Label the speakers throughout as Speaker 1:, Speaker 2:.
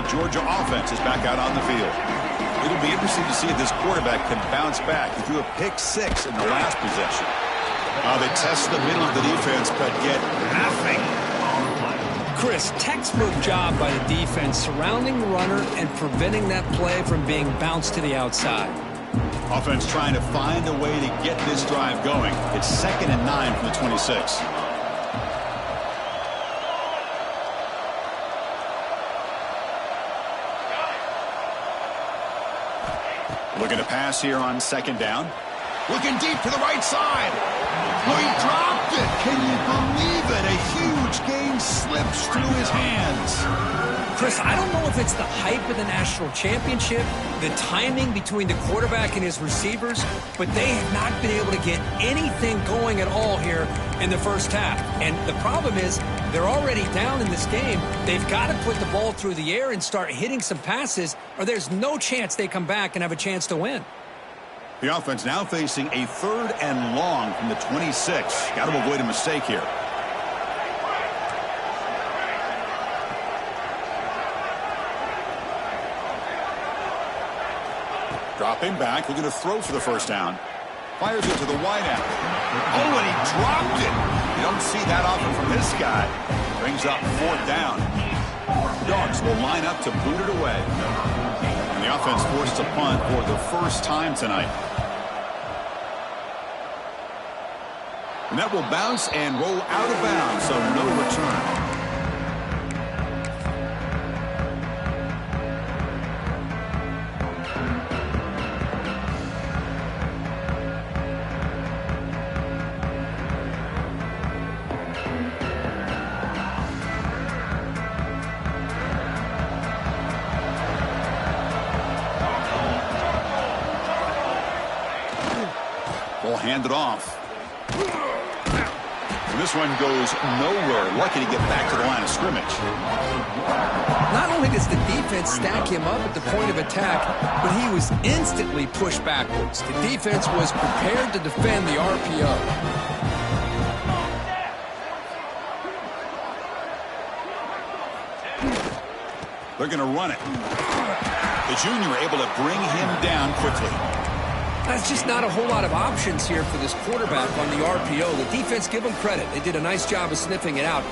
Speaker 1: Georgia offense is back out on the field. It'll be interesting to see if this quarterback can bounce back. He threw a pick-6 in the last possession. They test the middle of the defense, but get nothing.
Speaker 2: Chris, textbook job by the defense surrounding the runner and preventing that play from being bounced to the outside.
Speaker 1: Offense trying to find a way to get this drive going. It's 2nd and 9 from the 26. Looking to pass here on 2nd down. Looking deep to the right side. Oh, he dropped it. Can you believe it? A huge gain slips through his hands.
Speaker 2: Chris, I don't know if it's the hype of the national championship, the timing between the quarterback and his receivers, but they have not been able to get anything going at all here in the first half. And the problem is they're already down in this game. They've got to put the ball through the air and start hitting some passes, or there's no chance they come back and have a chance to win.
Speaker 1: The offense now facing a 3rd and long from the 26. Got to avoid a mistake here. Dropping back, looking to throw for the first down. Fires it to the wideout. Oh, and he dropped it. You don't see that often from this guy. Brings up 4th down. Dogs will line up to boot it away. And the offense forced to punt for the first time tonight. And that will bounce and roll out of bounds, so no return. Handed off. And this one goes nowhere. Lucky to get back to the line of scrimmage.
Speaker 2: Not only does the defense stack him up at the point of attack, but he was instantly pushed backwards. The defense was prepared to defend the RPO.
Speaker 1: They're going to run it. The junior able to bring him down quickly.
Speaker 2: That's just not a whole lot of options here for this quarterback on the RPO. The defense, give them credit. They did a nice job of sniffing it out.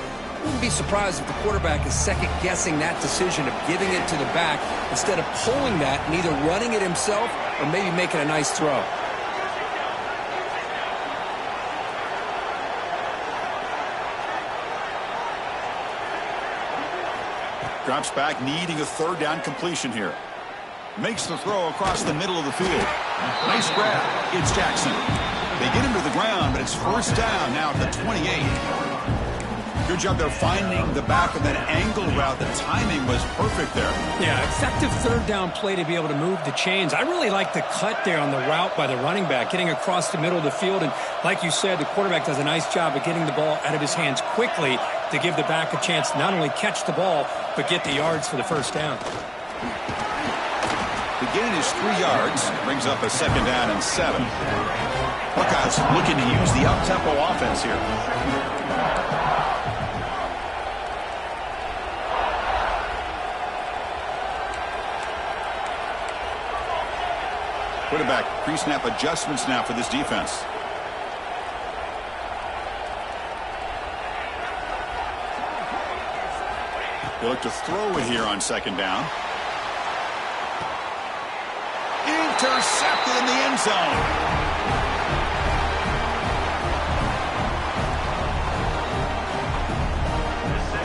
Speaker 2: Wouldn't be surprised if the quarterback is second-guessing that decision of giving it to the back instead of pulling that and either running it himself or maybe making a nice throw.
Speaker 1: Drops back, needing a 3rd down completion here. Makes the throw across the middle of the field. Nice grab. It's Jackson. They get him to the ground, but it's 1st down now at the 28. Good job there finding the back of that angle route. The timing was perfect there.
Speaker 2: Yeah, effective 3rd down play to be able to move the chains. I really like the cut there on the route by the running back, getting across the middle of the field. And like you said, the quarterback does a nice job of getting the ball out of his hands quickly to give the back a chance to not only catch the ball, but get the yards for the 1st down.
Speaker 1: The gain is 3 yards. Brings up a 2nd down and 7. Buckeyes looking to use the up-tempo offense here. Quarterback pre-snap adjustments now for this defense. They look to throw it here on 2nd down. Intercepted in the end zone.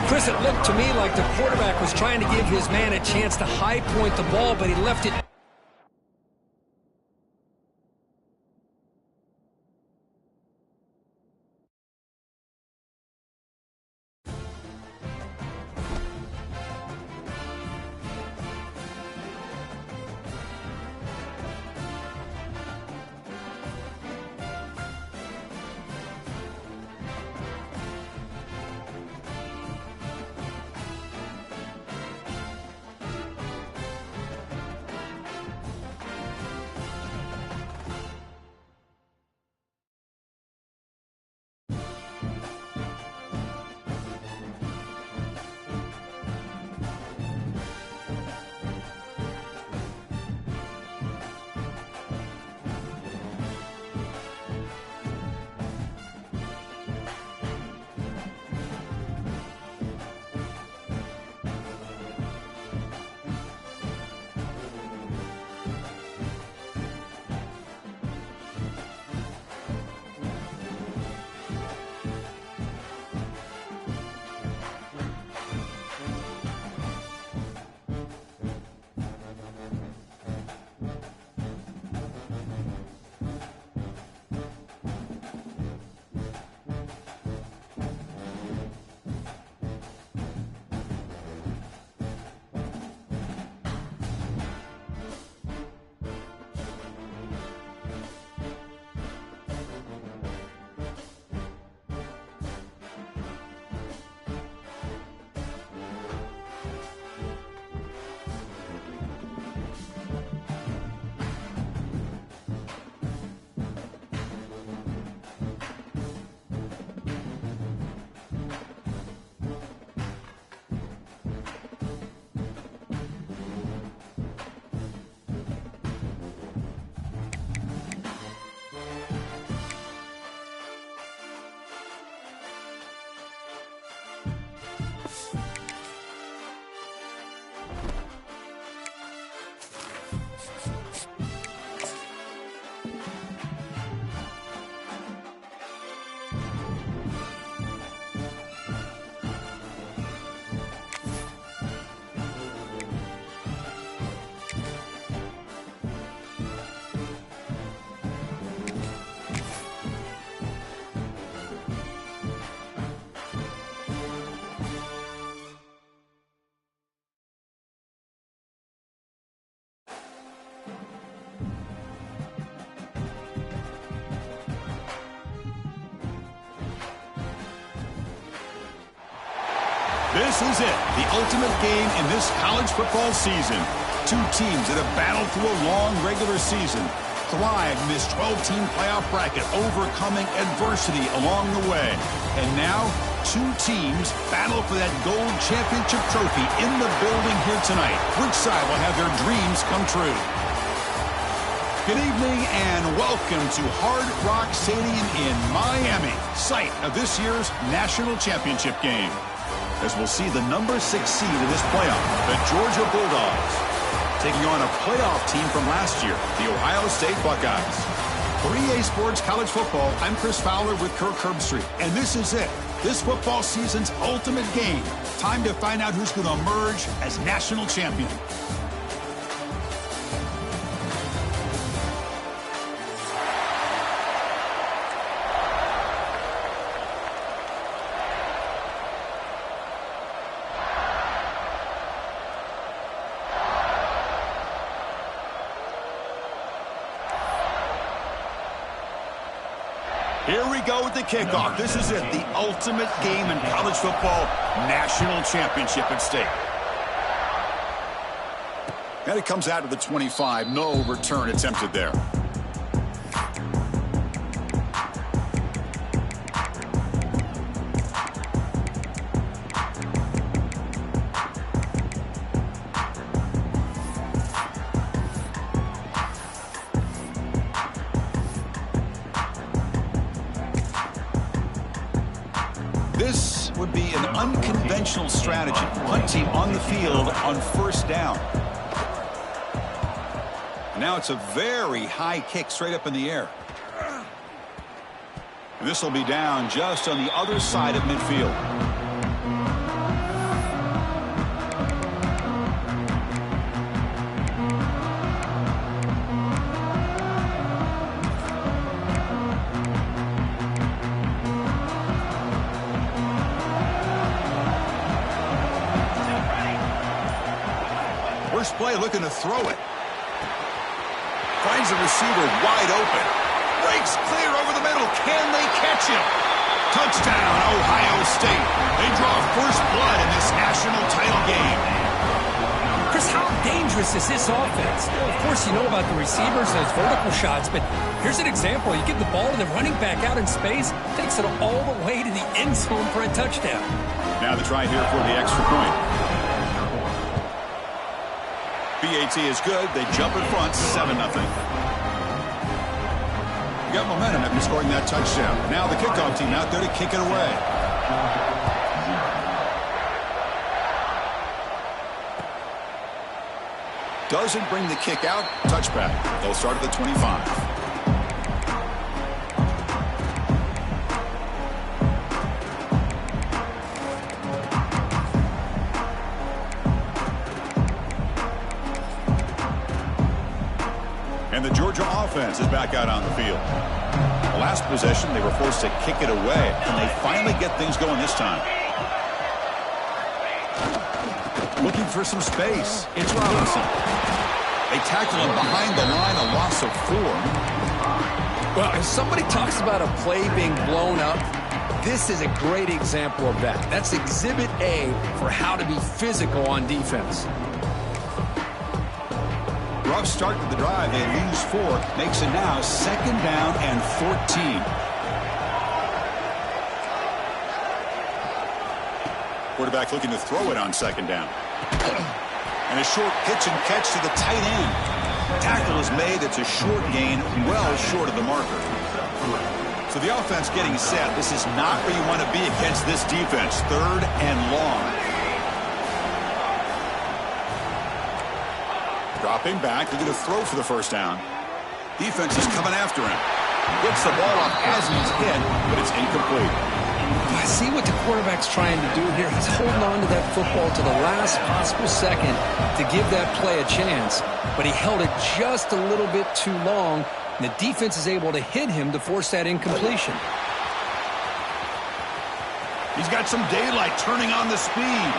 Speaker 2: Chris, it looked to me like the quarterback was trying to give his man a chance to high point the ball, but he left it
Speaker 1: This is it, the ultimate game in this college football season. Two teams that have battled through a long regular season, thrived in this 12-team playoff bracket, overcoming adversity along the way. And now, two teams battle for that gold championship trophy in the building here tonight. Which side will have their dreams come true? Good evening and welcome to Hard Rock Stadium in Miami, site of this year's national championship game. As we'll see the number 6 seed in this playoff, the Georgia Bulldogs, taking on a playoff team from last year, the Ohio State Buckeyes. For EA Sports College Football, I'm Chris Fowler with Kirk Herbstreit, and this is it. This football season's ultimate game. Time to find out who's going to emerge as national champion. Here we go with the kickoff. This is it, the ultimate game in college football, national championship at stake. And it comes out of the 25, no return attempted there. This would be an unconventional strategy. Hunting on the field on first down. Now it's a very high kick straight up in the air. And this will be down just on the other side of midfield. First play looking to throw it. Finds the receiver wide open. Breaks clear over the middle. Can they catch him? Touchdown, Ohio State. They draw first blood in this national title game.
Speaker 2: Chris, how dangerous is this offense? Of course, you know about the receivers and those vertical shots, but here's an example. You give the ball to the running back out in space, takes it all the way to the end zone for a touchdown. Now the try here for the extra point. BAT is good. They jump in front, 7-0. Got momentum after scoring that touchdown. Now the kickoff team out there to kick it away. Doesn't bring the kick out. Touchback. They'll start at the 25. And the Georgia offense is back out on the field. Last possession, they were forced to kick it away, and they finally get things going this time. Looking for some space. It's Robinson. They tackle him behind the line, a loss of 4. Well, if somebody talks about a play being blown up, this is a great example of that. That's Exhibit A for how to be physical on defense.
Speaker 1: Rough start to the drive. They lose 4. Makes it now 2nd down and 14. Quarterback looking to throw it on 2nd down. And a short pitch and catch to the tight end. Tackle is made. It's a short gain, well short of the marker. So the offense getting set. This is not where you want to be against this defense. 3rd and long. Dropping back, looking to throw for the first down. Defense is coming after him. Gets the ball off as he's hit, but it's incomplete.
Speaker 2: I see what the quarterback's trying to do here. He's holding on to that football to the last possible second to give that play a chance, but he held it just a little bit too long, and the defense is able to hit him to force that incompletion.
Speaker 1: He's got some daylight turning on the speed.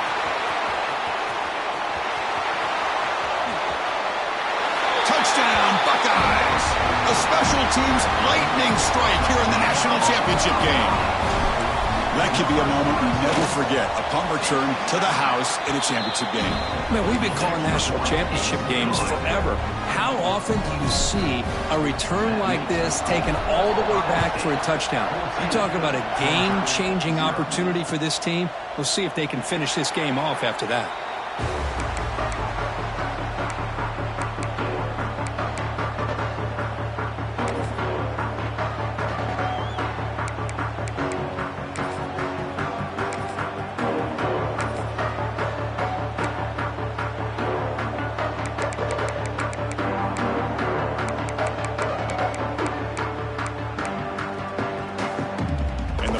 Speaker 1: Touchdown, Buckeyes. A special teams lightning strike here in the national championship game. That should be a moment we never forget upon return to the house in a championship game.
Speaker 2: Man, we've been calling national championship games forever. How often do you see a return like this taken all the way back for a touchdown? You talk about a game-changing opportunity for this team. We'll see if they can finish this game off after that.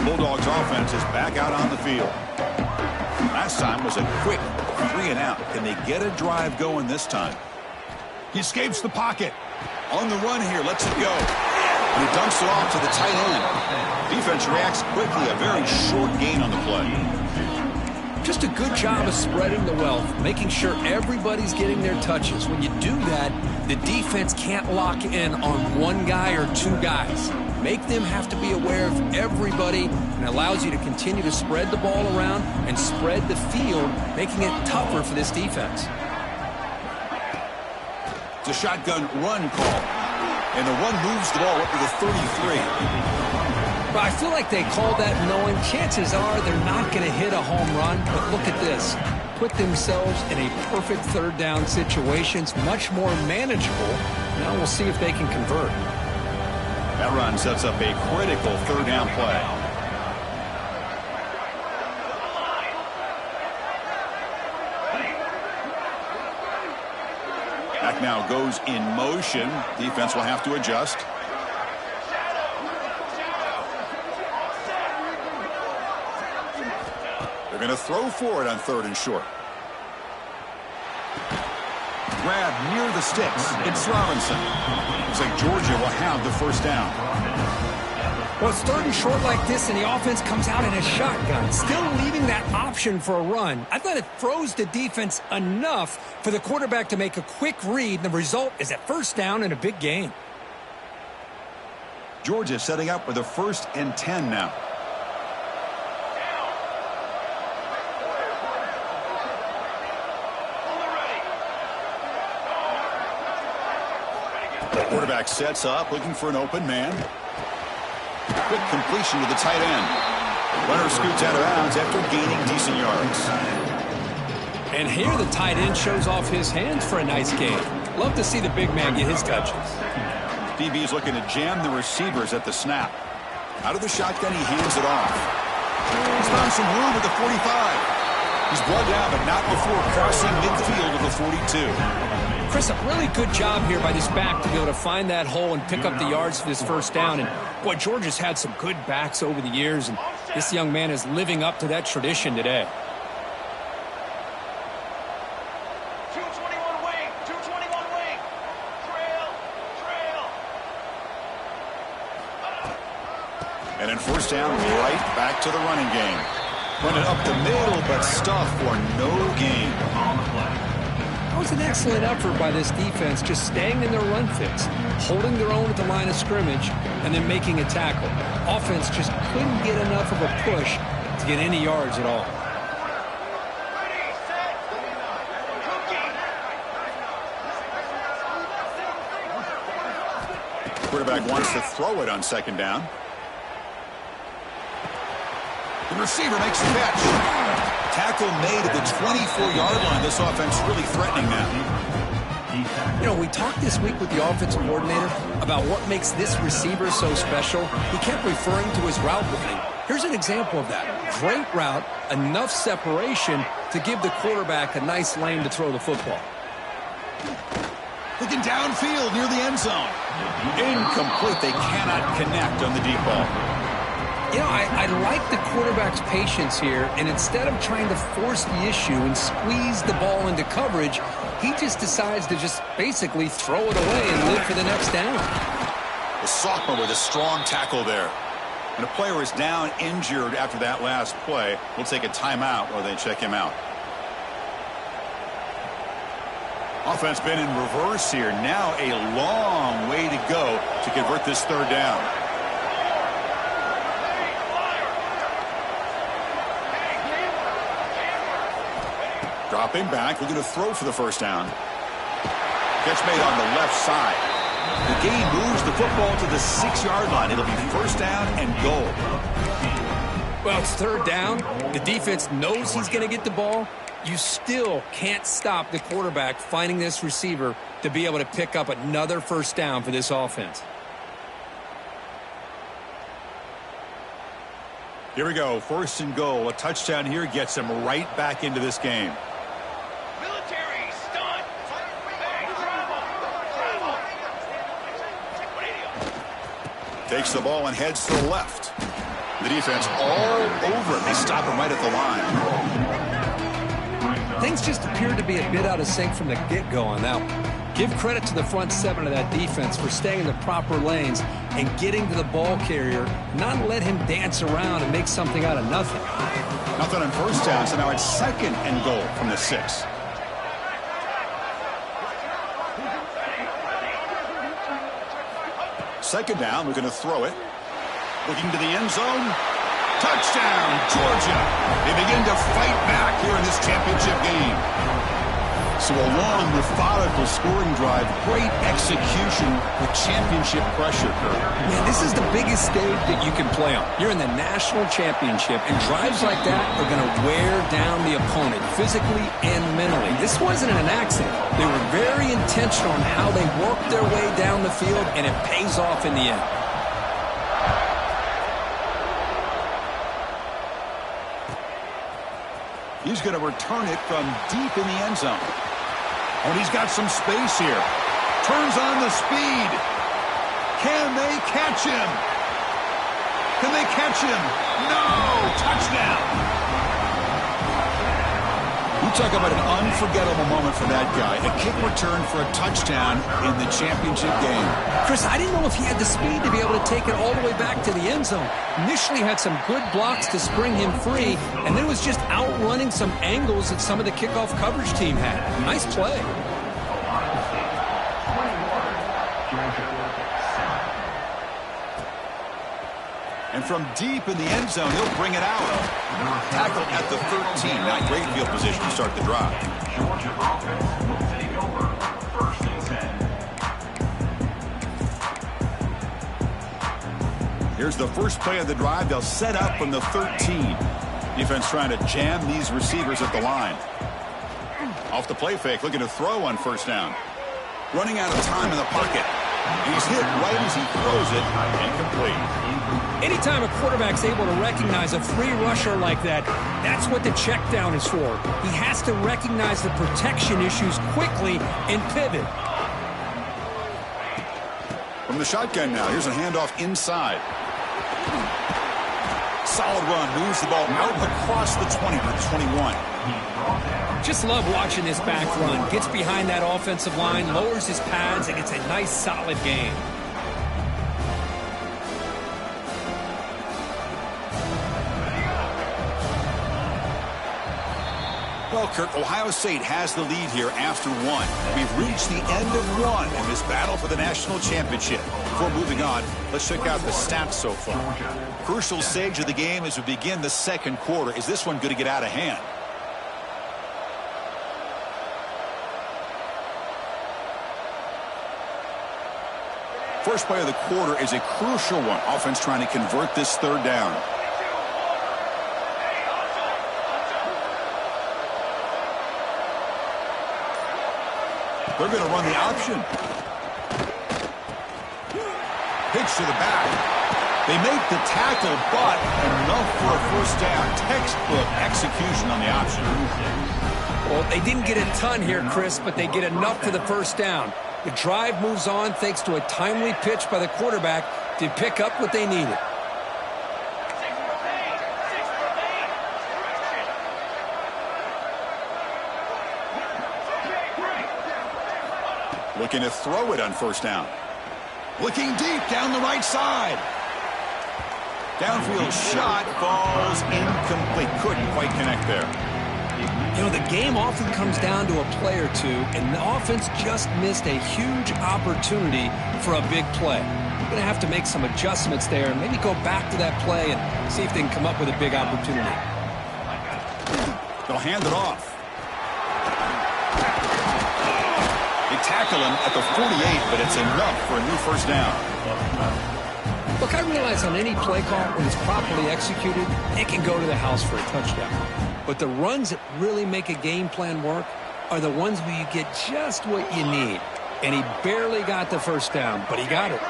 Speaker 1: Bulldogs offense is back out on the field. Last time was a quick 3-and-out. Can they get a drive going this time? He escapes the pocket. On the run here, lets it go. And he dumps it off to the tight end. Defense reacts quickly. A very short gain on the play.
Speaker 2: Just a good job of spreading the wealth, making sure everybody's getting their touches. When you do that, the defense can't lock in on one guy or two guys. Make them have to be aware of everybody, and allows you to continue to spread the ball around and spread the field, making it tougher for this defense.
Speaker 1: It's a shotgun run call, and the run moves the ball up to the 33.
Speaker 2: But I feel like they call that knowing chances are they're not going to hit a home run, but look at this. Put themselves in a perfect third down situation. It's much more manageable. Now we'll see if they can convert.
Speaker 1: That run sets up a critical third down play. Back now goes in motion. Defense will have to adjust. They're going to throw for it on 3rd and short. Grab near the sticks. It's Robinson. Looks like Georgia will have the first down.
Speaker 2: Well, it's 3rd and short like this, and the offense comes out in a shotgun, still leaving that option for a run. I thought it throws the defense enough for the quarterback to make a quick read, and the result is a first down and a big gain.
Speaker 1: Georgia setting up with a 1st and 10 now. Quarterback sets up, looking for an open man. Quick completion to the tight end. Runner scoots out of bounds after gaining decent yards.
Speaker 2: And here the tight end shows off his hands for a nice gain. Love to see the big man get his touches.
Speaker 1: DB's looking to jam the receivers at the snap. Out of the shotgun, he hands it off. He's found some room at the 45. He's brought down, but not before crossing midfield at the 42.
Speaker 2: Chris, a really good job here by this back to be able to find that hole and pick up the yards for this first down. And, boy, Georgia's had some good backs over the years, and this young man is living up to that tradition today.
Speaker 3: 221 wing, 221 wing. Trail.
Speaker 1: And then first down, right back to the running game. Run it up the middle, but stuff for no gain.
Speaker 2: That was an excellent effort by this defense, just staying in their run fix, holding their own at the line of scrimmage, and then making a tackle. Offense just couldn't get enough of a push to get any yards at all.
Speaker 1: Quarterback wants to throw it on 2nd down. The receiver makes the catch. Tackle made at the 24-yard line. This offense really threatening now.
Speaker 2: You know, we talked this week with the offensive coordinator about what makes this receiver so special. He kept referring to his route running. Here's an example of that. Great route, enough separation to give the quarterback a nice lane to throw the football.
Speaker 1: Looking downfield near the end zone. Incomplete. They cannot connect on the deep ball.
Speaker 2: You know, I like the quarterback's patience here, and instead of trying to force the issue and squeeze the ball into coverage, he just decides to just basically throw it away and live for the next down.
Speaker 1: The sophomore with a strong tackle there. When a player is down injured after that last play, we'll take a timeout while they check him out. Offense been in reverse here. Now a long way to go to convert this 3rd down. Dropping back, looking to throw for the first down. Catch made on the left side. The gain moves the football to the 6-yard line. It'll be first down and goal.
Speaker 2: Well, it's third down. The defense knows he's going to get the ball. You still can't stop the quarterback finding this receiver to be able to pick up another first down for this offense.
Speaker 1: Here we go, first and goal. A touchdown here gets him right back into this game.
Speaker 3: Military stunt. Travel.
Speaker 1: Takes the ball and heads to the left. The defense all over him. They stop him right at the line.
Speaker 2: Things just appeared to be a bit out of sync from the get-go on that one. Give credit to the front seven of that defense for staying in the proper lanes and getting to the ball carrier, not let him dance around and make something out of nothing.
Speaker 1: Nothing on first down, so now it's second and goal from the 6. Second down, we're going to throw it. Looking to the end zone. Touchdown, Georgia. They begin to fight back here in this championship game. So a long, methodical scoring drive, great execution with championship pressure.
Speaker 2: Man, this is the biggest stage that you can play on. You're in the national championship, and drives like that are going to wear down the opponent physically and mentally. This wasn't an accident. They were very intentional on how they worked their way down the field, and it pays off in the end.
Speaker 1: He's going to return it from deep in the end zone. Oh, and he's got some space here. Turns on the speed. Can they catch him? Can they catch him? No! Touchdown! You talk about an unforgettable moment for that guy. A kick return for a touchdown in the championship game.
Speaker 2: Chris, I didn't know if he had the speed to be able to take it all the way back to the end zone. Initially had some good blocks to spring him free, and then was just outrunning some angles that some of the kickoff coverage team had. Nice play.
Speaker 1: And from deep in the end zone, he'll bring it out. Tackle at the 13. Not great field position to start the drive.
Speaker 4: Georgia offense will take over first and 10.
Speaker 1: Here's the first play of the drive. They'll set up from the 13. Defense trying to jam these receivers at the line. Off the play fake, looking to throw on first down. Running out of time in the pocket. He's hit right as he throws it. Incomplete.
Speaker 2: Anytime a quarterback's able to recognize a free rusher like that, that's what the check down is for. He has to recognize the protection issues quickly and pivot.
Speaker 1: From the shotgun now, here's a handoff inside. Solid run, moves the ball out across the 20 to the 21.
Speaker 2: Just love watching this back run. Gets behind that offensive line, lowers his pads, and gets a nice solid gain.
Speaker 1: Well, Kirk, Ohio State has the lead here after one. We've reached the end of one in this battle for the national championship. Before moving on, let's check out the stats so far. Crucial stage of the game as we begin the second quarter. Is this one going to get out of hand? First play of the quarter is a crucial one. Offense trying to convert this third down. They're going to run the option. Pitch to the back. They make the tackle, but enough for a first down. Textbook execution on the option.
Speaker 2: Well, they didn't get a ton here, Chris, but they get enough for the first down. The drive moves on thanks to a timely pitch by the quarterback to pick up what they needed.
Speaker 1: Looking to throw it on first down. Looking deep down the right side. Downfield shot falls incomplete. Couldn't quite connect there.
Speaker 2: You know, the game often comes down to a play or two, and the offense just missed a huge opportunity for a big play. They're going to have to make some adjustments there and maybe go back to that play and see if they can come up with a big opportunity.
Speaker 1: They'll hand it off. They tackle him at the 48, but it's enough for a new first down.
Speaker 2: Look, I realize on any play call, when it's properly executed, it can go to the house for a touchdown. But the runs that really make a game plan work are the ones where you get just what you need. And he barely got the first down, but he got it.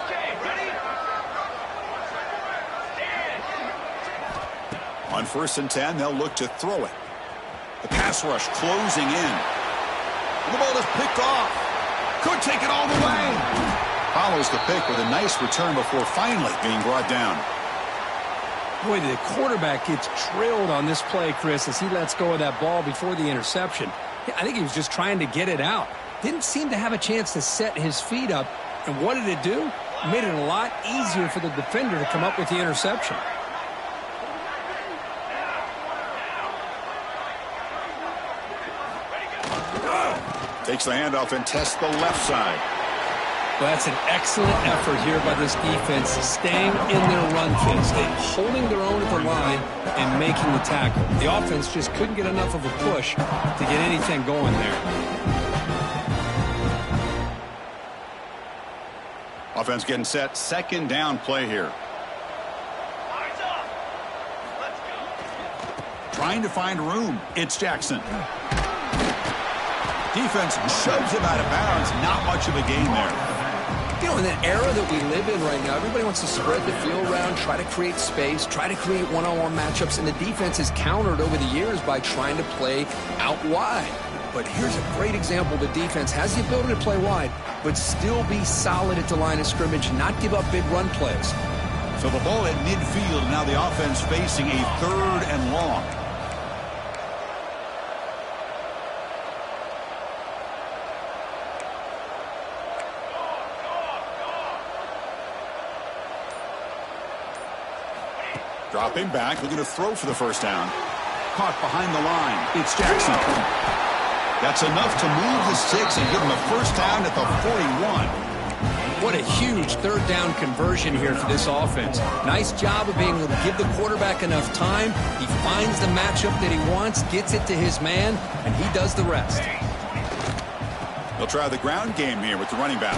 Speaker 3: Okay, ready? Stand.
Speaker 1: On 1st and 10, they'll look to throw it. The pass rush closing in. And the ball is picked off. Could take it all the way. Follows the pick with a nice return before finally being brought down.
Speaker 2: Boy, the quarterback gets drilled on this play, Chris, as he lets go of that ball before the interception. I think he was just trying to get it out. Didn't seem to have a chance to set his feet up. And what did it do? It made it a lot easier for the defender to come up with the interception.
Speaker 1: Takes the handoff and tests the left side.
Speaker 2: Well, that's an excellent effort here by this defense, staying in their run fits, holding their own at the line and making the tackle. The offense just couldn't get enough of a push to get anything going there.
Speaker 1: Offense getting set. 2nd down play here.
Speaker 3: Eyes up. Let's go.
Speaker 1: Trying to find room. It's Jackson. Defense shoves him out of bounds. Not much of a gain there.
Speaker 2: You know, in that era that we live in right now, everybody wants to spread the field around, try to create space, try to create one-on-one matchups, and the defense has countered over the years by trying to play out wide. But here's a great example. The defense has the ability to play wide, but still be solid at the line of scrimmage and not give up big run plays.
Speaker 1: So the ball at midfield. Now the offense facing a 3rd and long. Dropping back, looking to throw for the first down. Caught behind the line. It's Jackson. That's enough to move the sticks and give him a first down at the 41.
Speaker 2: What a huge 3rd down conversion here for this offense. Nice job of being able to give the quarterback enough time. He finds the matchup that he wants, gets it to his man, and he does the rest.
Speaker 1: They'll try the ground game here with the running back.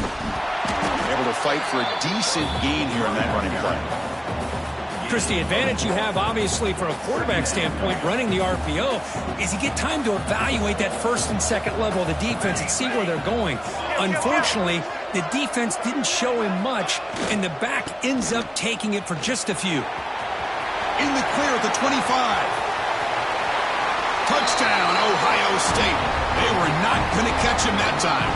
Speaker 1: Able to fight for a decent gain here in that running play.
Speaker 2: Chris, the advantage you have, obviously, from a quarterback standpoint, running the RPO, is you get time to evaluate that 1st and 2nd level of the defense and see where they're going. Unfortunately, the defense didn't show him much, and the back ends up taking it for just a few.
Speaker 1: In the clear at the 25. Touchdown, Ohio State. They were not going to catch him that time.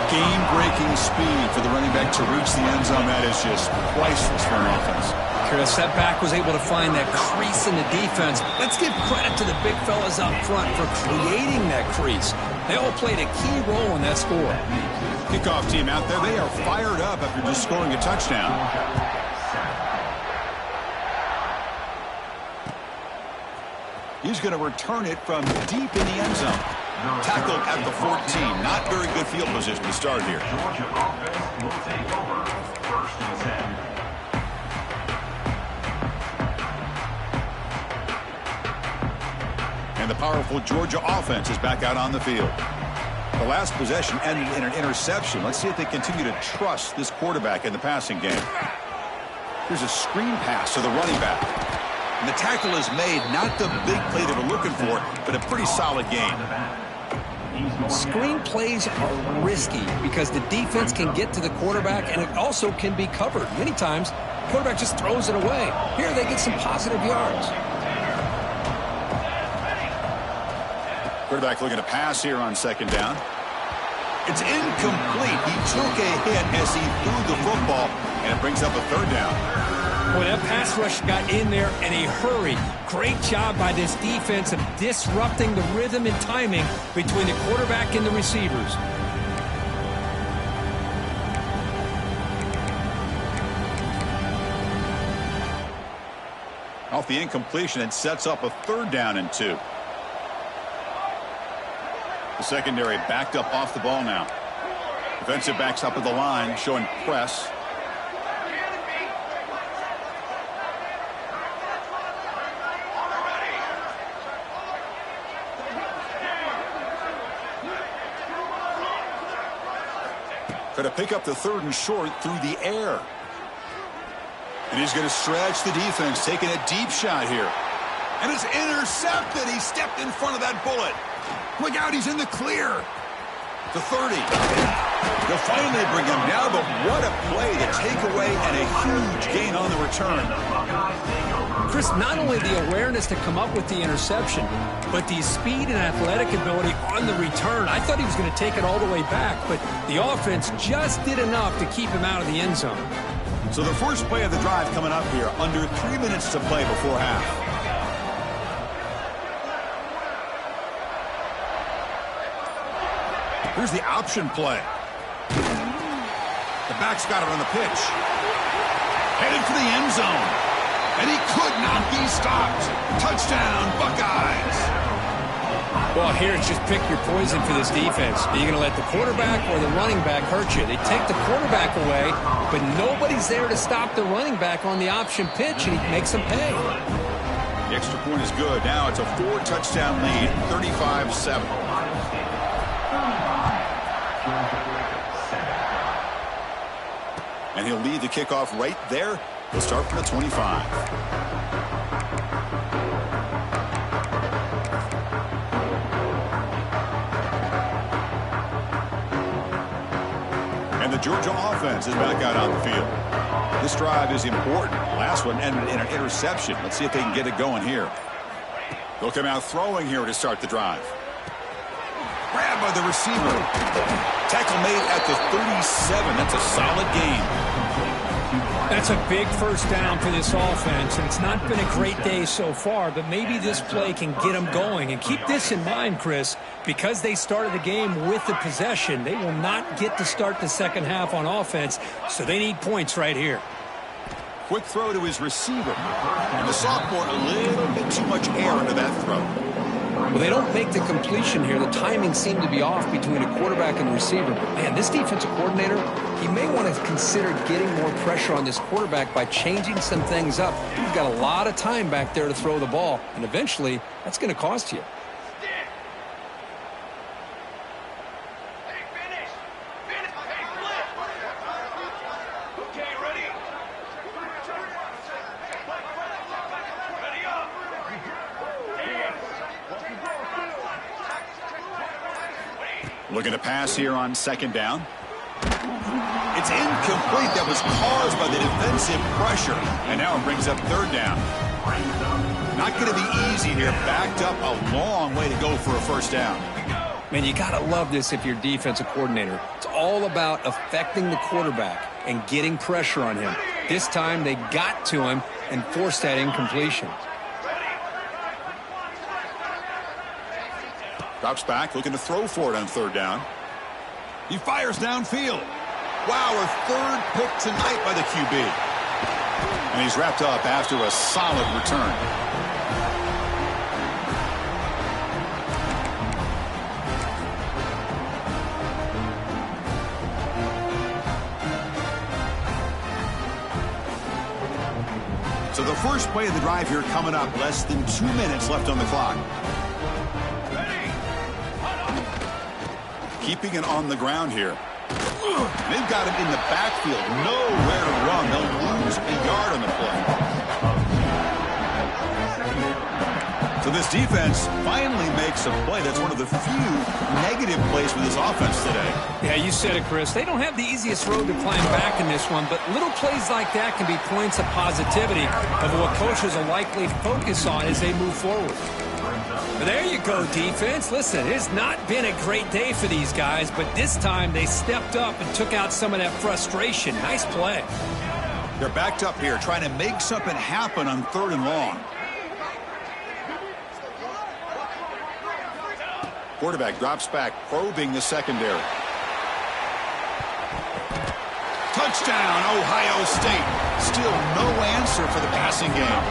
Speaker 1: Game-breaking speed for the running back to reach the end zone. That is just priceless for an offense.
Speaker 2: Chris, that back was able to find that crease in the defense. Let's give credit to the big fellas up front for creating that crease. They all played a key role in that score.
Speaker 1: Kickoff team out there, they are fired up after just scoring a touchdown. He's going to return it from deep in the end zone. Tackled at the 14. Not very good field position to start here.
Speaker 4: Georgia offense will take over 1st and 10.
Speaker 1: And the powerful Georgia offense is back out on the field. The last possession ended in an interception. Let's see if they continue to trust this quarterback in the passing game. Here's a screen pass to the running back. And the tackle is made, not the big play they were looking for, but a pretty solid gain.
Speaker 2: Screen plays are risky because the defense can get to the quarterback, and it also can be covered. Many times, the quarterback just throws it away. Here, they get some positive yards.
Speaker 1: Quarterback looking to pass here on 2nd down. It's incomplete. He took a hit as he threw the football, and it brings up a 3rd down.
Speaker 2: Boy, that pass rush got in there in a hurry. Great job by this defense of disrupting the rhythm and timing between the quarterback and the receivers.
Speaker 1: Off the incompletion, it sets up a 3rd down and 2. The secondary backed up off the ball now. Defensive backs up at the line, showing press. Try to pick up the 3rd and short through the air. And he's going to stretch the defense, taking a deep shot here. And it's intercepted. He stepped in front of that bullet. Look out, he's in the clear. To 30. They'll finally bring him down, but what a play, the takeaway, and a huge gain on the return.
Speaker 2: Chris, not only the awareness to come up with the interception, but the speed and athletic ability on the return. I thought he was going to take it all the way back, but the offense just did enough to keep him out of the end zone.
Speaker 1: So the first play of the drive coming up here, under 3 minutes to play before half. Here's the option play. The back's got it on the pitch. Headed for the end zone. And he could not be stopped. Touchdown, Buckeyes.
Speaker 2: Well, here it's just pick your poison for this defense. Are you going to let the quarterback or the running back hurt you? They take the quarterback away, but nobody's there to stop the running back on the option pitch, and he makes them pay.
Speaker 1: The extra point is good. Now it's a 4-touchdown lead, 35-7. And he'll lead the kickoff right there. He'll start from the 25. And the Georgia offense is back out on the field. This drive is important. Last one ended in an interception. Let's see if they can get it going here. They'll come out throwing here to start the drive. Grabbed by the receiver. Tackle made at the 37. That's a solid gain.
Speaker 2: That's a big first down for this offense, and it's not been a great day so far, but maybe this play can get them going. And keep this in mind, Chris, because they started the game with the possession, they will not get to start the second half on offense, so they need points right here.
Speaker 1: Quick throw to his receiver. And the sophomore, a little bit too much air into that throw.
Speaker 2: Well, they don't make the completion here. The timing seemed to be off between a quarterback and the receiver. Man, this defensive coordinator, he may want to consider getting more pressure on this quarterback by changing some things up. You've got a lot of time back there to throw the ball, and eventually that's going to cost you.
Speaker 1: Looking to pass here on second down. It's incomplete. That was caused by the defensive pressure. And now it brings up third down. Not going to be easy here. Backed up a long way to go for a first down.
Speaker 2: Man, you got to love this if you're defensive coordinator. It's all about affecting the quarterback and getting pressure on him. This time they got to him and forced that incompletion.
Speaker 1: Drops back, looking to throw for it on third down. He fires downfield. Wow, a third pick tonight by the QB. And he's wrapped up after a solid return. So the first play of the drive here coming up. Less than 2 minutes left on the clock. Keeping it on the ground here. They've got him in the backfield. Nowhere to run. They'll lose a yard on the play. So this defense finally makes a play. That's one of the few negative plays for this offense today.
Speaker 2: Yeah, you said it, Chris. They don't have the easiest road to climb back in this one, but little plays like that can be points of positivity of what coaches will likely focus on as they move forward. But there you go, defense. Listen, it's not been a great day for these guys, but this time they stepped up and took out some of that frustration. Nice play.
Speaker 1: They're backed up here trying to make something happen on third and long. Quarterback drops back, probing the secondary. Touchdown, Ohio State. Still no answer for the passing game.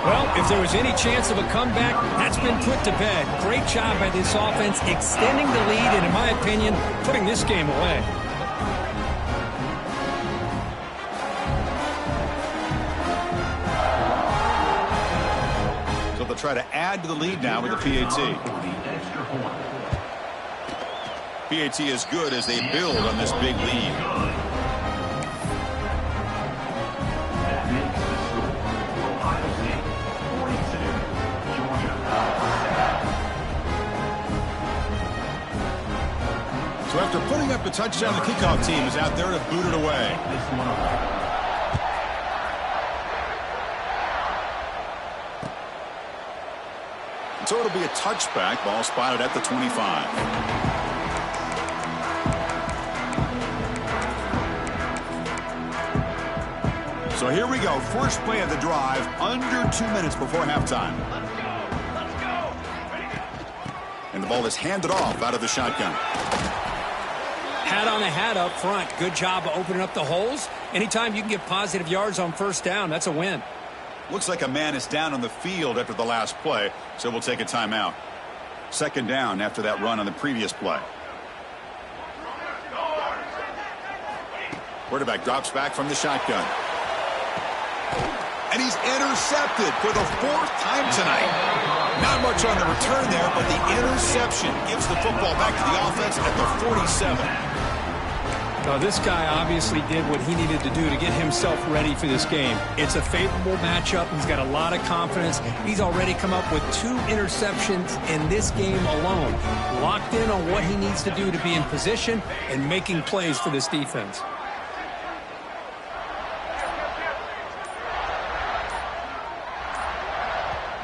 Speaker 2: Well, if there was any chance of a comeback, that's been put to bed. Great job by this offense extending the lead and, in my opinion, putting this game away.
Speaker 1: So they'll try to add to the lead now with the PAT. PAT is good as they build on this big lead.
Speaker 4: That makes the score Ohio State 42, Georgia 7.
Speaker 1: So after putting up the touchdown, the kickoff team is out there to boot it away.
Speaker 4: This one away.
Speaker 1: So it'll be a touchback. Ball spotted at the 25. So here we go. First play of the drive, under 2 minutes before halftime.
Speaker 3: Let's go. Ready to go.
Speaker 1: And the ball is handed off out of the shotgun.
Speaker 2: Hat on a hat up front. Good job of opening up the holes. Anytime you can get positive yards on first down, that's a win.
Speaker 1: Looks like a man is down on the field after the last play, so we'll take a timeout. Second down after that run on the previous play. Quarterback drops back from the shotgun. And he's intercepted for the 4th time tonight. Not much on the return there, but the interception gives the football back to the offense at the 47.
Speaker 2: Now, this guy obviously did what he needed to do to get himself ready for this game. It's a favorable matchup. He's got a lot of confidence. He's already come up with 2 interceptions in this game alone. Locked in on what he needs to do to be in position and making plays for this defense.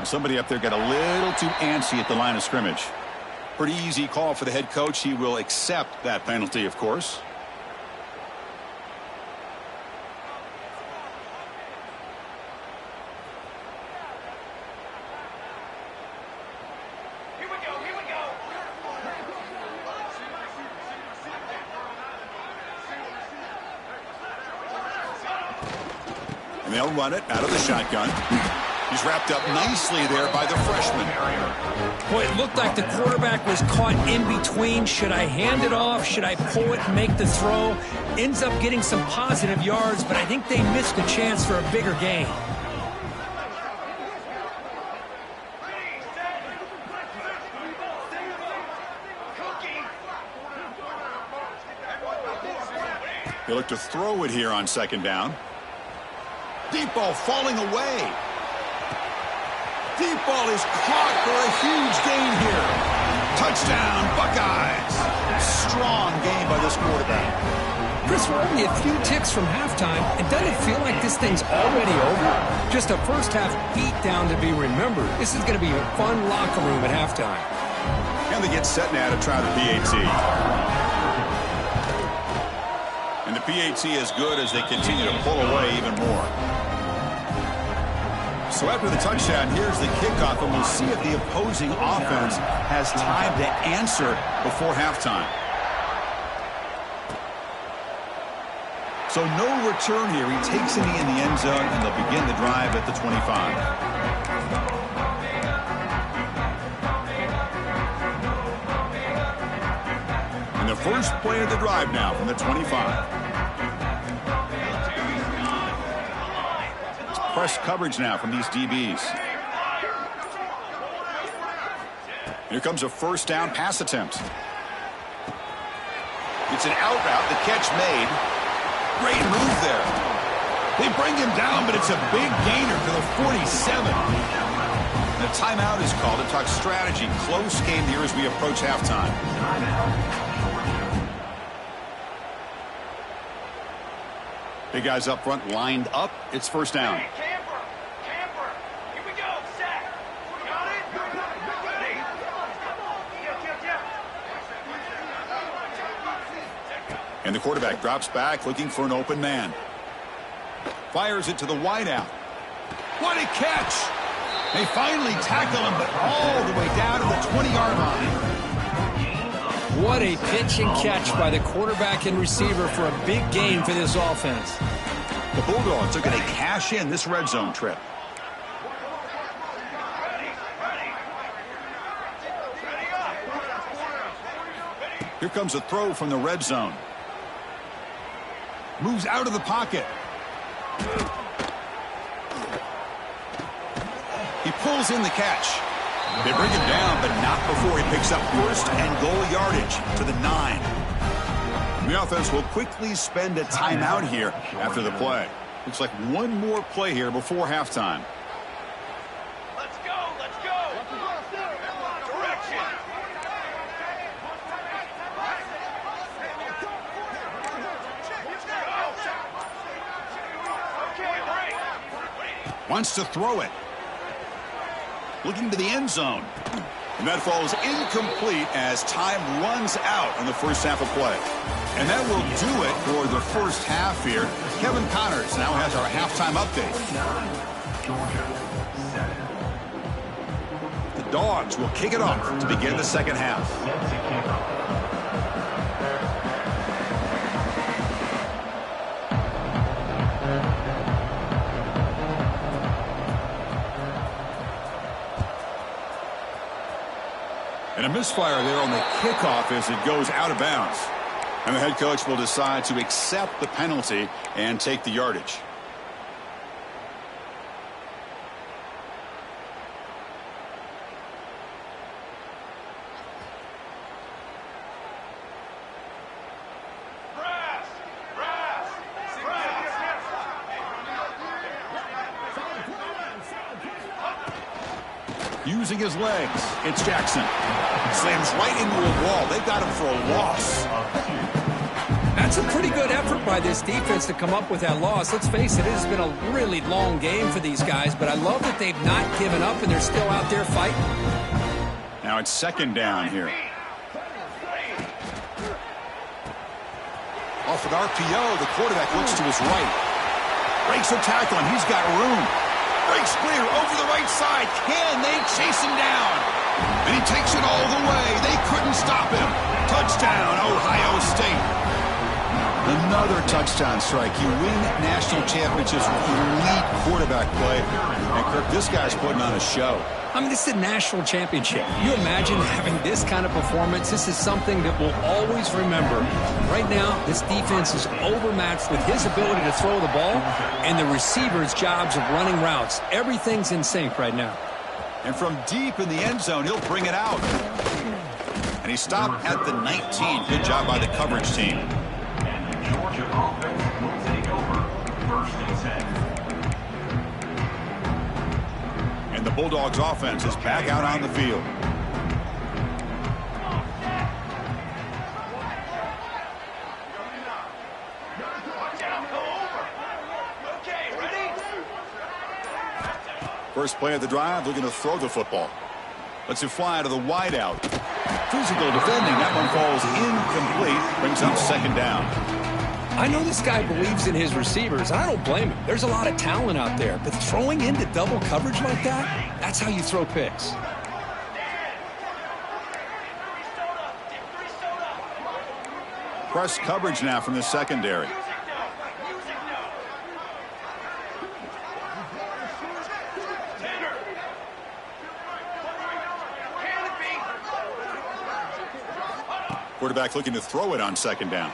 Speaker 1: Somebody up there got a little too antsy at the line of scrimmage. Pretty easy call for the head coach. He will accept that penalty, of course. And they'll run it out of the shotgun. He's wrapped up nicely there by the freshman.
Speaker 2: Boy, it looked like the quarterback was caught in between. Should I hand it off? Should I pull it and make the throw? Ends up getting some positive yards, but I think they missed a chance for a bigger gain.
Speaker 1: They look to throw it here on second down. Deep ball falling away. Deep ball is caught for a huge gain here. Touchdown, Buckeyes. Strong game by this quarterback.
Speaker 2: Chris, we're only a few ticks from halftime. And doesn't it feel like this thing's already over? Just a first half beatdown to be remembered. This is going to be a fun locker room at halftime.
Speaker 1: And they get set now to try the PAT. And the PAT is good as they continue to pull away even more. So after the touchdown, here's the kickoff, and we'll see if the opposing offense has time to answer before halftime. So no return here. He takes it in the end zone, and they'll begin the drive at the 25. And the first play of the drive now from the 25. Press coverage now from these DBs. Here comes a first down pass attempt. It's an out route. The catch made. Great move there. They bring him down, but it's a big gainer to the 47. The timeout is called to talk strategy. Close game here as we approach halftime. Big guys up front lined up. It's first down.
Speaker 3: Camper. Here we go. Set. Got it. Ready.
Speaker 1: And the quarterback drops back looking for an open man. Fires it to the wideout. What a catch! They finally tackle him, but all the way down to the 20-yard line.
Speaker 2: What a pitch and catch by the quarterback and receiver for a big gain for this offense.
Speaker 1: The Bulldogs are going to cash in this red zone trip. Here comes a throw from the red zone. Moves out of the pocket. He pulls in the catch. They bring him down, but not before he picks up first and goal yardage to the 9. The offense will quickly spend a timeout here after the play. Looks like one more play here before halftime.
Speaker 3: Let's go, let's go. Direction. Okay, break.
Speaker 1: Wants to throw it. Looking to the end zone. And that falls incomplete as time runs out on the first half of play. And that will do it for the first half here. Kevin Connors now has our halftime update.
Speaker 4: Georgia, 7.
Speaker 1: The Dogs will kick it off to begin the second half. And a misfire there on the kickoff as it goes out of bounds. And the head coach will decide to accept the penalty and take the yardage. Using his legs, it's Jackson. Slams right into a wall. They got him for a loss.
Speaker 2: That's a pretty good effort by this defense to come up with that loss. Let's face it, it has been a really long game for these guys, but I love that they've not given up and they're still out there fighting.
Speaker 1: Now it's second down here. Off an RPO, the quarterback looks to his right. Breaks a tackle, and he's got room. Breaks clear over the right side. Can they chase him down? And he takes it all the way. They couldn't stop him. Touchdown, Ohio State. Another touchdown strike. You win national championships with elite quarterback play. And Kirk, this guy's putting on a show.
Speaker 2: I mean, this is a national championship. You imagine having this kind of performance? This is something that we'll always remember. Right now, this defense is overmatched with his ability to throw the ball and the receivers' jobs of running routes. Everything's in sync right now.
Speaker 1: And from deep in the end zone, he'll bring it out. And he stopped at the 19. Good job by the coverage team.
Speaker 4: And the Georgia offense will take over 1st and 10.
Speaker 1: And the Bulldogs offense is back out on the field.
Speaker 3: Okay, ready?
Speaker 1: First play of the drive, looking to throw the football. Lets it fly to the wideout. Physical defending. That one falls incomplete. Brings up second down.
Speaker 2: I know this guy believes in his receivers. I don't blame him. There's a lot of talent out there. But throwing into double coverage like that, that's how you throw picks.
Speaker 1: Press coverage now from the secondary. Quarterback looking to throw it on second down.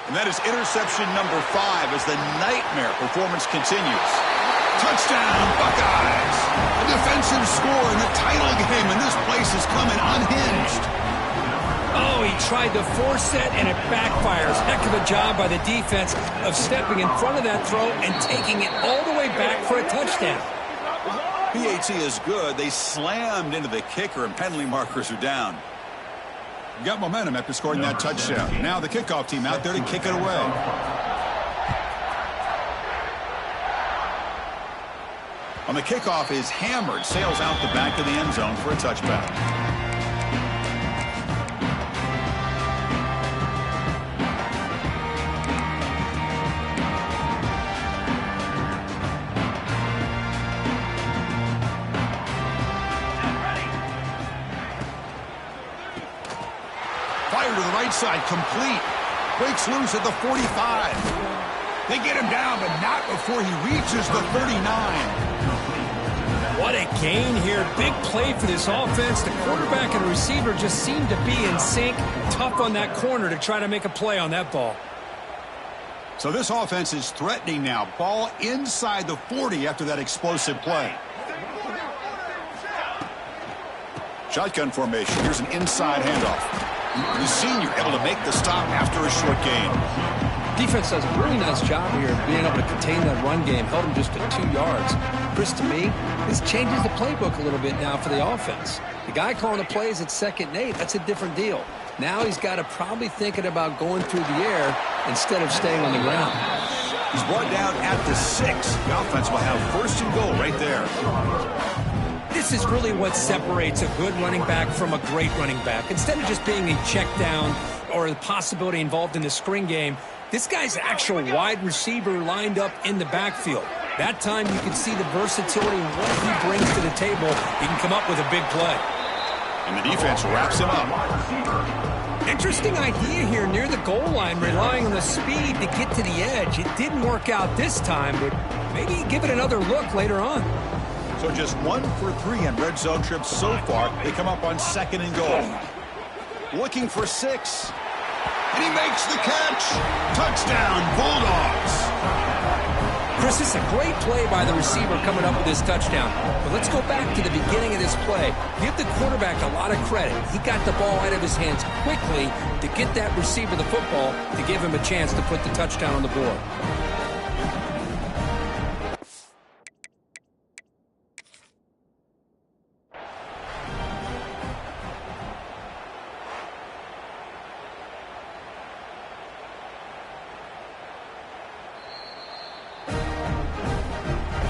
Speaker 1: And that is interception number 5 as the nightmare performance continues. Touchdown, Buckeyes! A defensive score in the title game, and this place is coming unhinged.
Speaker 2: Oh, he tried to force it, and it backfires. Heck of a job by the defense of stepping in front of that throw and taking it all the way back for a touchdown.
Speaker 1: PAT is good. They slammed into the kicker, and penalty markers are down. Got momentum after scoring that touchdown. Now the kickoff team out there to kick it away. On the kickoff is hammered. Sails out the back of the end zone for a touchback. To the right side, complete. Breaks loose at the 45. They get him down, but not before he reaches the 39.
Speaker 2: What a gain here. Big play for this offense. The quarterback and receiver just seem to be in sync. Tough on that corner to try to make a play on that ball.
Speaker 1: So this offense is threatening now. Ball inside the 40 after that explosive play. Shotgun formation. Here's an inside handoff. The senior able to make the stop after a short gain.
Speaker 2: Defense does a really nice job here of being able to contain that run game. Held him just at 2 yards. Chris, to me, this changes the playbook a little bit now for the offense. The guy calling the plays at 2nd and 8, that's a different deal. Now he's got to probably thinking about going through the air instead of staying on the ground.
Speaker 1: He's brought down at the 6. The offense will have 1st and goal right there.
Speaker 2: This is really what separates a good running back from a great running back. Instead of just being a check down or the possibility involved in the screen game, this guy's actual wide receiver lined up in the backfield. That time you can see the versatility and what he brings to the table. He can come up with a big play.
Speaker 1: And the defense wraps him up.
Speaker 2: Interesting idea here near the goal line, relying on the speed to get to the edge. It didn't work out this time, but maybe give it another look later on.
Speaker 1: So just 1 for 3 on red zone trips so far. They come up on 2nd and goal. Looking for 6. And he makes the catch. Touchdown, Bulldogs.
Speaker 2: Chris, this is a great play by the receiver coming up with this touchdown. But let's go back to the beginning of this play. Give the quarterback a lot of credit. He got the ball out of his hands quickly to get that receiver the football to give him a chance to put the touchdown on the board.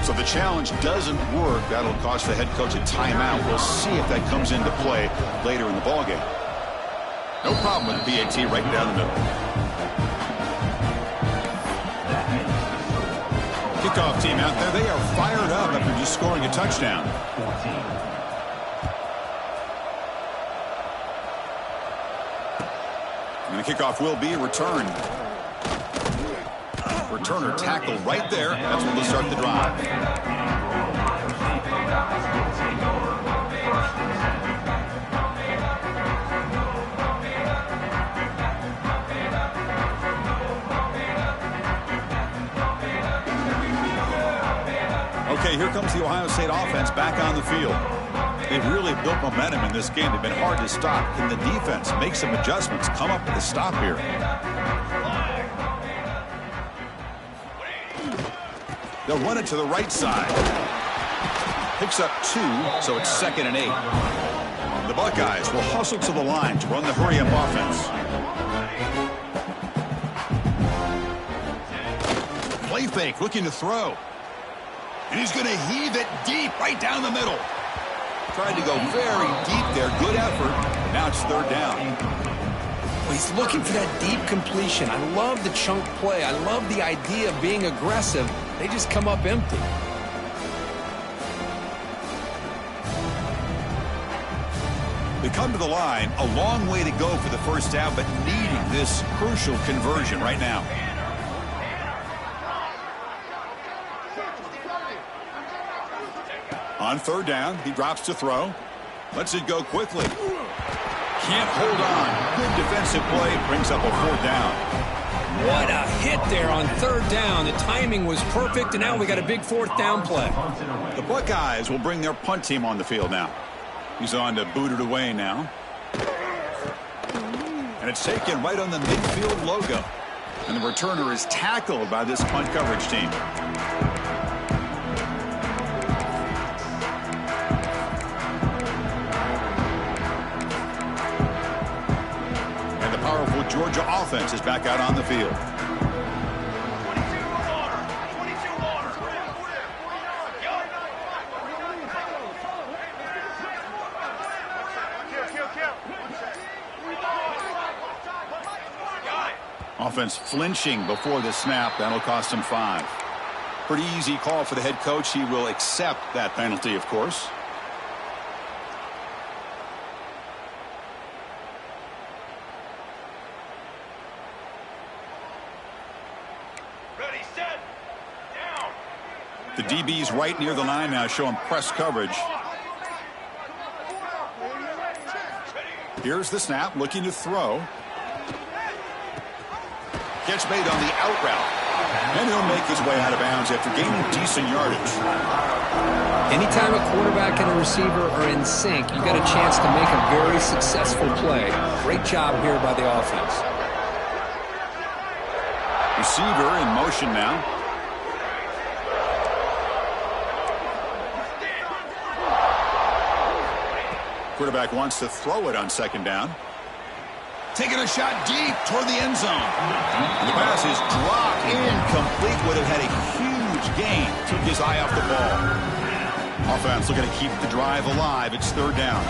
Speaker 1: So the challenge doesn't work. That'll cost the head coach a timeout. We'll see if that comes into play later in the ballgame. No problem with the PAT right down the middle. Kickoff team out there. They are fired up after just scoring a touchdown. And the kickoff will be returned. Returner tackle right there. That's when they'll start the drive. Okay, here comes the Ohio State offense back on the field. They've really built momentum in this game. They've been hard to stop. Can the defense make some adjustments, come up with a stop here? They'll run it to the right side. Picks up 2, so it's 2nd and 8. The Buckeyes will hustle to the line to run the hurry-up offense. Play fake, looking to throw. And he's going to heave it deep right down the middle. Tried to go very deep there. Good effort. Now it's 3rd down.
Speaker 2: He's looking for that deep completion. I love the chunk play. I love the idea of being aggressive. They just come up empty.
Speaker 1: They come to the line, a long way to go for the first down, but needing this crucial conversion right now. On 3rd down, he drops to throw. Lets it go quickly. Can't hold on. Good defensive play. Brings up a 4th down.
Speaker 2: What a hit there on 3rd down. The timing was perfect, and now we got a big 4th down play.
Speaker 1: The Buckeyes will bring their punt team on the field now. He's on to boot it away now. And it's taken right on the midfield logo. And the returner is tackled by this punt coverage team. Georgia offense is back out on the field.
Speaker 3: 22 water. 22 water.
Speaker 1: Offense flinching before the snap. That'll cost him 5. Pretty easy call for the head coach. He will accept that penalty, of course. The DB's right near the line now, showing press coverage. Here's the snap, looking to throw. Catch made on the out route. And he'll make his way out of bounds after gaining decent yardage.
Speaker 2: Anytime a quarterback and a receiver are in sync, you got a chance to make a very successful play. Great job here by the offense.
Speaker 1: Receiver in motion now. Quarterback wants to throw it on second down. Taking a shot deep toward the end zone. And the pass is dropped incomplete. Would have had a huge gain. Took his eye off the ball. Offense looking to keep the drive alive. It's third down.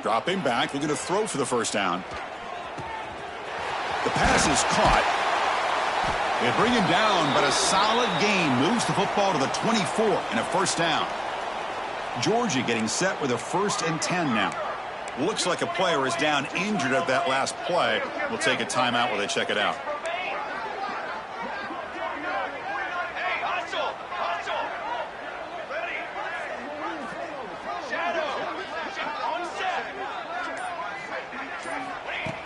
Speaker 1: Dropping back, looking to throw for the first down. The pass is caught. They bring him down, but a solid gain moves the football to the 24 and a first down. Georgia getting set with a 1st and 10 now. Looks like a player is down injured at that last play. We'll take a timeout while they check it out.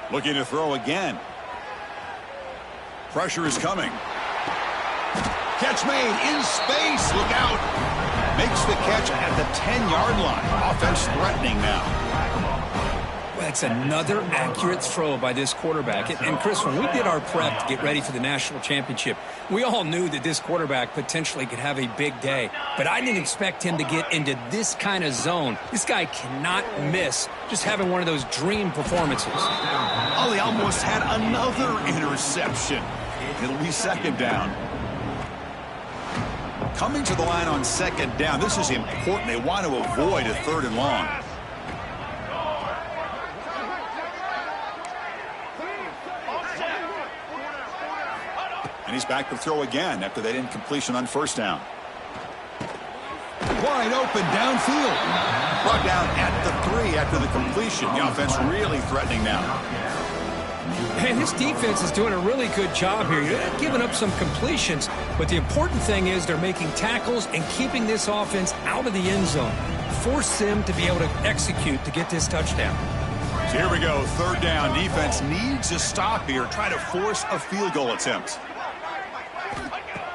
Speaker 1: Looking to throw again. Pressure is coming. Catch made in space. Look out. Makes the catch at the 10-yard line. Offense threatening now.
Speaker 2: Well, that's another accurate throw by this quarterback. And Chris, when we did our prep to get ready for the national championship, we all knew that this quarterback potentially could have a big day. But I didn't expect him to get into this kind of zone. This guy cannot miss just having one of those dream performances.
Speaker 1: Oh, he almost had another interception. It'll be second down. Coming to the line on second down. This is important. They want to avoid a 3rd and long. And he's back to throw again after that incompletion on first down. Wide open downfield. Brought down at the 3 after the completion. The offense really threatening now.
Speaker 2: And this defense is doing a really good job here. You're not giving up some completions, but the important thing is they're making tackles and keeping this offense out of the end zone. Force them to be able to execute to get this touchdown.
Speaker 1: So here we go, 3rd down. Defense needs a stop here. Try to force a field goal attempt.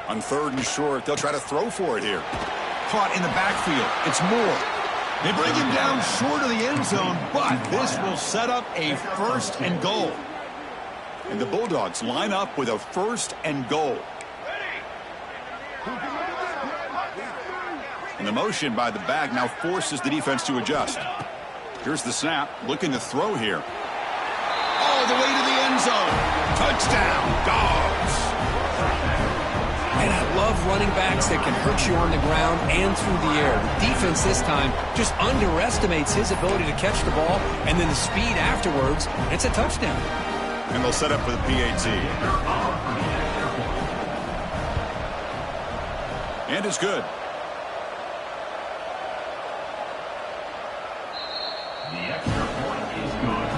Speaker 1: On 3rd and short, they'll try to throw for it here. Caught in the backfield. It's Moore. They bring him down short of the end zone, but this will set up a 1st and goal. And the Bulldogs line up with a 1st and goal. And the motion by the back now forces the defense to adjust. Here's the snap, looking to throw here. All the way to the end zone. Touchdown, Dogs.
Speaker 2: And I love running backs that can hurt you on the ground and through the air. The defense this time just underestimates his ability to catch the ball, and then the speed afterwards, it's a touchdown.
Speaker 1: And they'll set up for the PAT. And it's good.
Speaker 4: The extra point is good.